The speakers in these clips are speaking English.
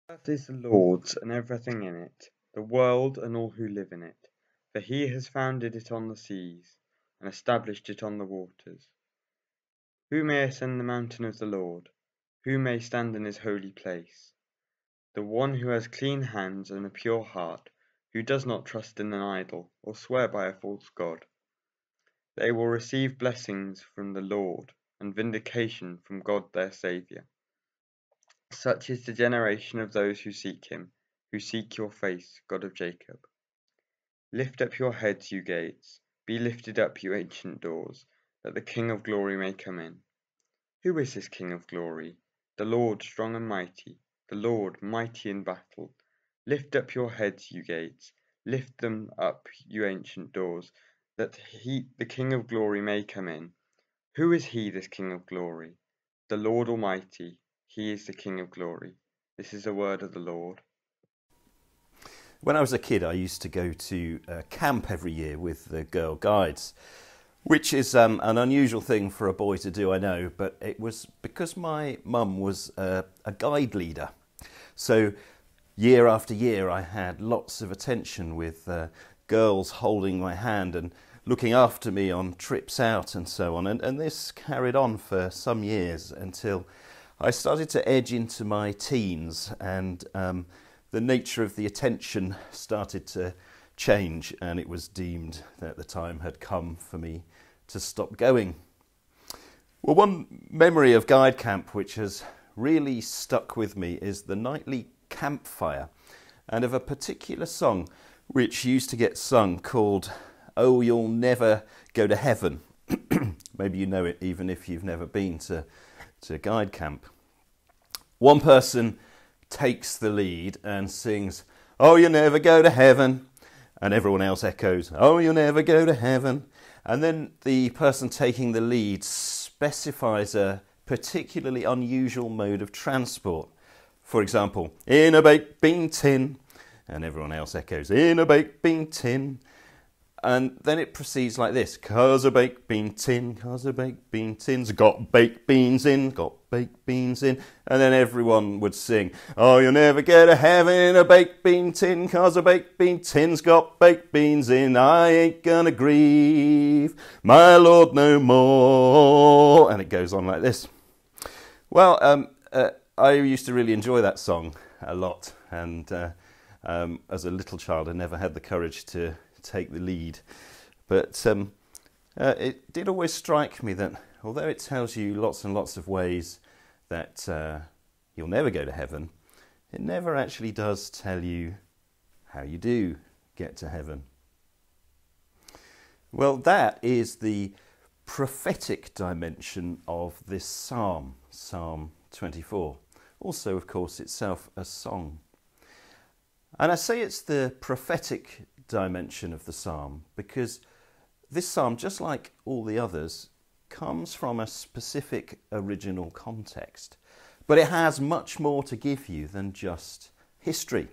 The earth is the Lord's and everything in it, the world and all who live in it. For he has founded it on the seas, and established it on the waters. Who may ascend the mountain of the Lord? Who may stand in his holy place? The one who has clean hands and a pure heart, who does not trust in an idol, or swear by a false god. They will receive blessings from the Lord, and vindication from God their Saviour. Such is the generation of those who seek him, who seek your face, God of Jacob. Lift up your heads, you gates, be lifted up, you ancient doors, that the King of glory may come in. Who is this King of glory? The Lord strong and mighty, the Lord mighty in battle. Lift up your heads, you gates, lift them up, you ancient doors, that the King of glory may come in. Who is he, this King of glory? The Lord Almighty, he is the King of glory. This is the word of the Lord. When I was a kid, I used to go to camp every year with the Girl Guides, which is an unusual thing for a boy to do, I know, but it was because my mum was a guide leader. So year after year, I had lots of attention with girls holding my hand and looking after me on trips out and so on. And this carried on for some years until I started to edge into my teens, and the nature of the attention started to change, and it was deemed that the time had come for me to stop going. Well, one memory of guide camp which has really stuck with me is the nightly campfire, and of a particular song which used to get sung called "Oh, You'll Never Go to Heaven." Maybe you know it even if you've never been to guide camp. One person takes the lead and sings, "Oh, you'll never go to heaven," and everyone else echoes, "Oh, you'll never go to heaven." And then the person taking the lead specifies a particularly unusual mode of transport. For example, "in a baked bean tin," and everyone else echoes, "in a baked bean tin." And then it proceeds like this: "'Cause a baked bean tin, 'cause a baked bean tin's got baked beans in, got baked beans in." And then everyone would sing, "Oh, you'll never get to heaven in a baked bean tin, 'cause a baked bean tin's got baked beans in. I ain't gonna grieve my Lord no more." And it goes on like this. Well, I used to really enjoy that song a lot, and as a little child I never had the courage to take the lead, but it did always strike me that although it tells you lots and lots of ways that you'll never go to heaven, it never actually does tell you how you do get to heaven. Well, that is the prophetic dimension of this psalm, Psalm 24, also of course itself a song. And I say it's the prophetic dimension of the psalm because this psalm, just like all the others, comes from a specific original context, but it has much more to give you than just history.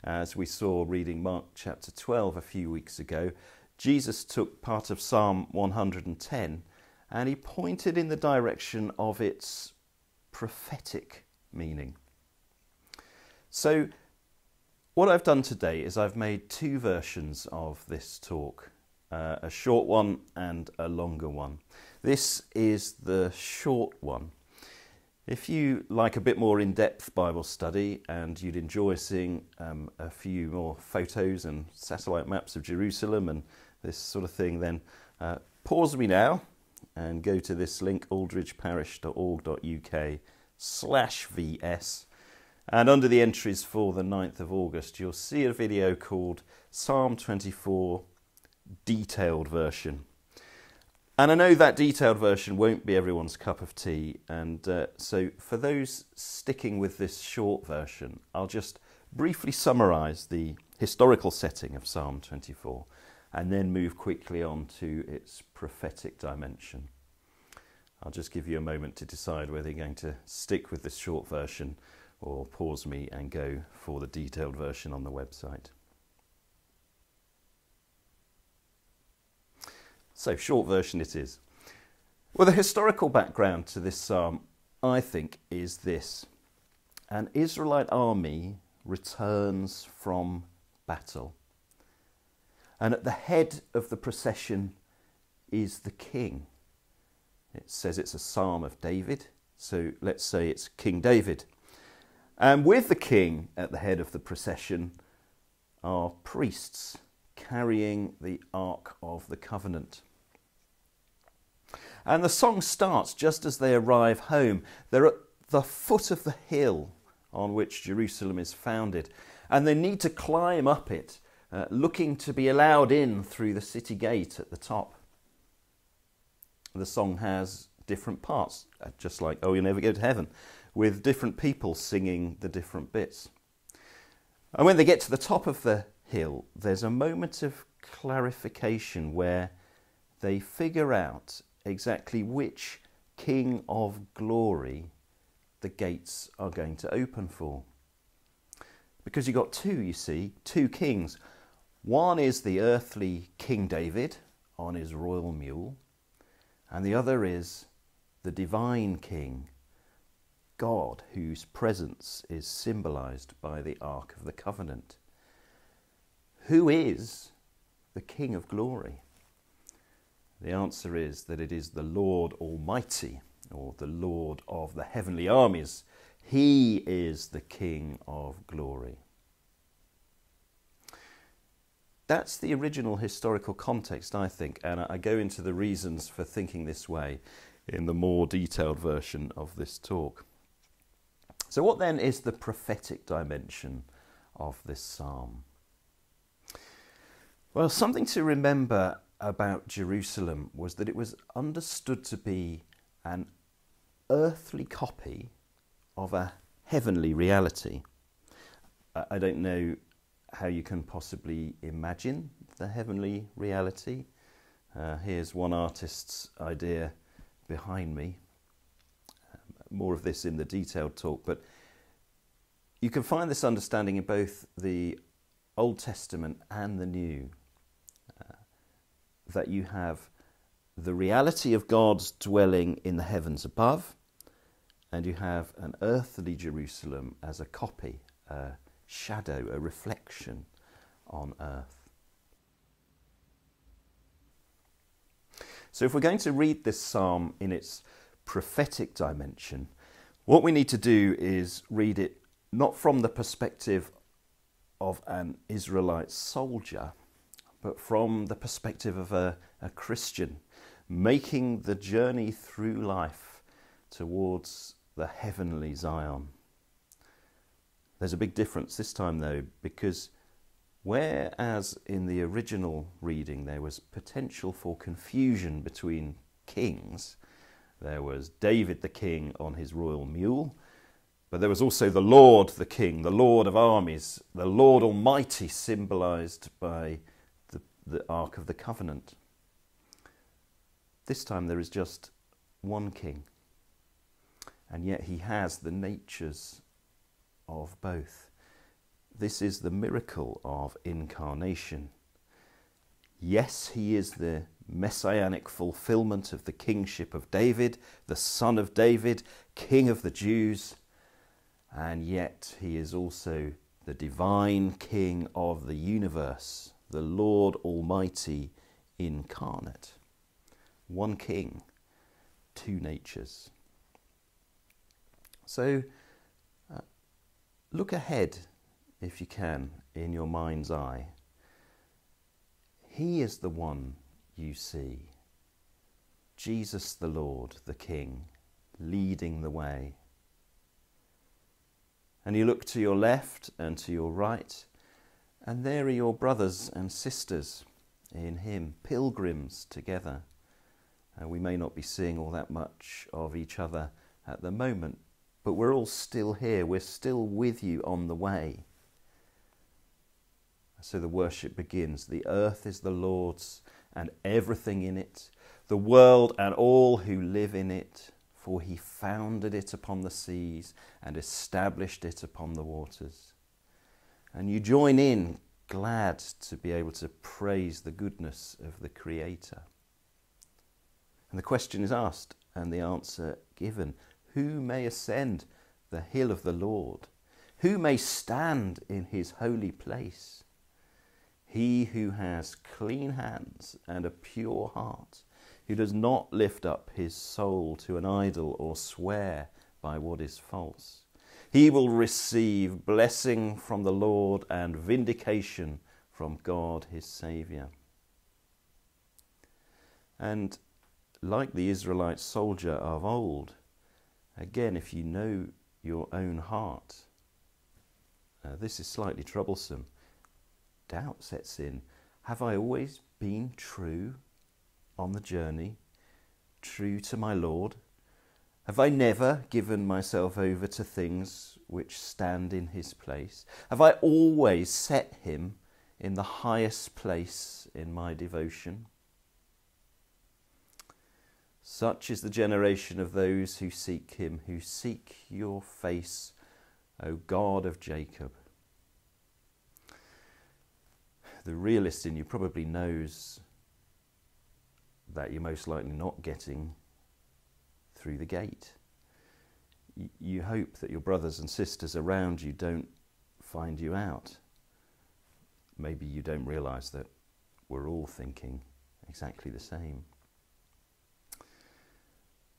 As we saw reading Mark chapter 12 a few weeks ago, Jesus took part of Psalm 110 and he pointed in the direction of its prophetic meaning. So what I've done today is I've made two versions of this talk, a short one and a longer one. This is the short one. If you like a bit more in-depth Bible study and you'd enjoy seeing a few more photos and satellite maps of Jerusalem and this sort of thing, then pause me now and go to this link, aldridgeparish.org.uk/VS. And under the entries for the 9th of August, you'll see a video called Psalm 24 Detailed Version. And I know that detailed version won't be everyone's cup of tea, and so for those sticking with this short version, I'll just briefly summarise the historical setting of Psalm 24 and then move quickly on to its prophetic dimension. I'll just give you a moment to decide whether you're going to stick with this short version or pause me and go for the detailed version on the website. So, short version it is. Well, the historical background to this psalm, I think, is this. an Israelite army returns from battle. And at the head of the procession is the king. It says it's a psalm of David, so let's say it's King David. And with the king at the head of the procession are priests carrying the Ark of the Covenant. And the song starts just as they arrive home. They're at the foot of the hill on which Jerusalem is founded, and they need to climb up it, looking to be allowed in through the city gate at the top. The song has different parts, just like Oh, You'll Never Go to Heaven, with different people singing the different bits. And when they get to the top of the hill, there's a moment of clarification where they figure out exactly which King of Glory the gates are going to open for. Because you've got two, you see, two kings. One is the earthly King David on his royal mule, and the other is the divine King, God, whose presence is symbolized by the Ark of the Covenant. Who is the King of Glory? The answer is that it is the Lord Almighty, or the Lord of the heavenly armies. He is the King of Glory. That's the original historical context, I think, and I go into the reasons for thinking this way in the more detailed version of this talk. So what then is the prophetic dimension of this psalm? Well, something to remember about Jerusalem was that it was understood to be an earthly copy of a heavenly reality. I don't know how you can possibly imagine the heavenly reality. Here's one artist's idea behind me. More of this in the detailed talk, but you can find this understanding in both the Old Testament and the New, that you have the reality of God's dwelling in the heavens above, and you have an earthly Jerusalem as a copy, a shadow, a reflection on earth. So if we're going to read this psalm in its prophetic dimension, what we need to do is read it not from the perspective of an Israelite soldier, but from the perspective of a Christian making the journey through life towards the heavenly Zion. There's a big difference this time though, because whereas in the original reading there was potential for confusion between kings, there was David the king on his royal mule, but there was also the Lord the king, the Lord of armies, the Lord Almighty, symbolised by the Ark of the Covenant. This time there is just one king, and yet he has the natures of both. This is the miracle of incarnation. Yes, he is the messianic fulfillment of the kingship of David, the son of David, king of the Jews, and yet he is also the divine king of the universe, the Lord Almighty incarnate. One king, two natures. So look ahead, if you can, in your mind's eye. He is the one you see. Jesus the Lord, the King, leading the way. And you look to your left and to your right, and there are your brothers and sisters in him, pilgrims together. And we may not be seeing all that much of each other at the moment, but we're all still here. We're still with you on the way. So the worship begins. The earth is the Lord's and everything in it, the world and all who live in it, for he founded it upon the seas and established it upon the waters. And you join in, glad to be able to praise the goodness of the Creator. And the question is asked and the answer given. Who may ascend the hill of the Lord? Who may stand in his holy place? He who has clean hands and a pure heart, who does not lift up his soul to an idol or swear by what is false. He will receive blessing from the Lord and vindication from God his Saviour. And like the Israelite soldier of old, again, if you know your own heart, this is slightly troublesome. Doubt sets in. Have I always been true on the journey, true to my Lord? Have I never given myself over to things which stand in his place? Have I always set him in the highest place in my devotion? Such is the generation of those who seek him, who seek your face, O God of Jacob. The realist in you probably knows that you're most likely not getting through the gate. You hope that your brothers and sisters around you don't find you out. Maybe you don't realise that we're all thinking exactly the same.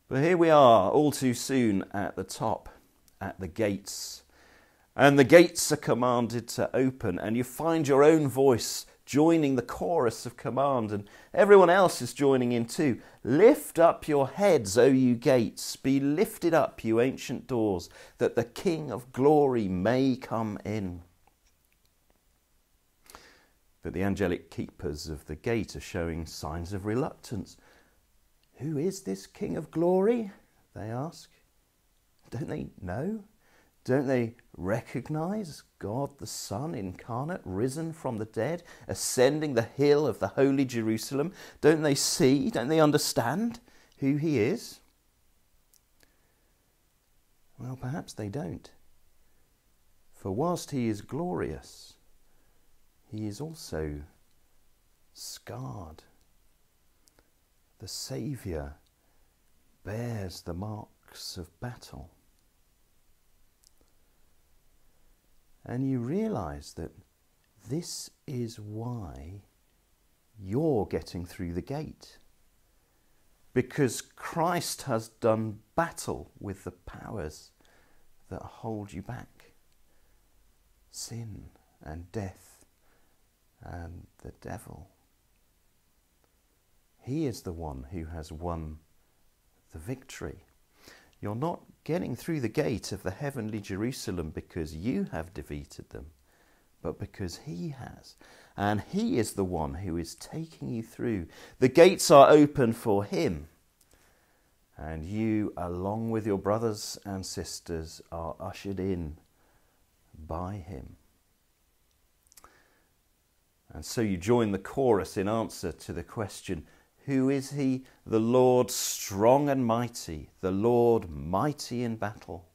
But here we are, all too soon at the top, at the gates. And the gates are commanded to open, and you find your own voice joining the chorus of command, and everyone else is joining in too. Lift up your heads, O you gates, be lifted up, you ancient doors, that the King of glory may come in. But the angelic keepers of the gate are showing signs of reluctance. Who is this King of glory? They ask. Don't they know? Don't they recognize God the Son incarnate, risen from the dead, ascending the hill of the holy Jerusalem? Don't they see, don't they understand who he is? Well, perhaps they don't. For whilst he is glorious, he is also scarred. The Saviour bears the marks of battle. And you realise that this is why you're getting through the gate. Because Christ has done battle with the powers that hold you back. Sin and death and the devil. He is the one who has won the victory. You're not getting through the gate of the heavenly Jerusalem because you have defeated them, but because he has. And he is the one who is taking you through. The gates are open for him. And you, along with your brothers and sisters, are ushered in by him. And so you join the chorus in answer to the question, who is he? The Lord strong and mighty, the Lord mighty in battle.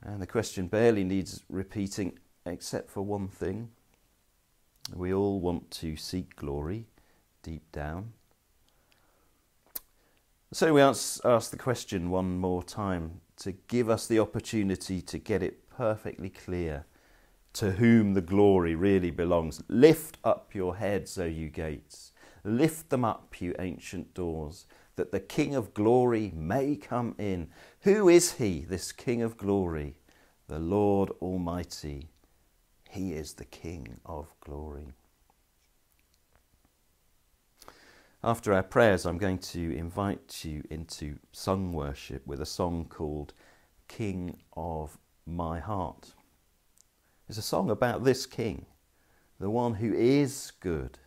And the question barely needs repeating, except for one thing. We all want to seek glory deep down. So we ask the question one more time to give us the opportunity to get it perfectly clear to whom the glory really belongs. Lift up your heads, O you gates. Lift them up, you ancient doors, that the King of glory may come in. Who is he, this King of glory? The Lord Almighty. He is the King of glory. After our prayers, I'm going to invite you into sung worship with a song called King of My Heart. It's a song about this King, the one who is good,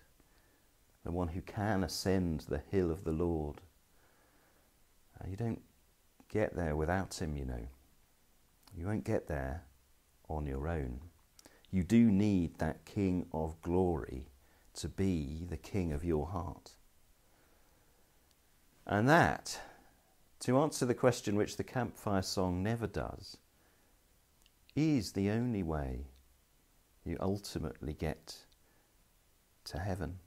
the one who can ascend the hill of the Lord. You don't get there without him, you know. You won't get there on your own. You do need that King of glory to be the King of your heart. And that, to answer the question which the campfire song never does, is the only way you ultimately get to heaven.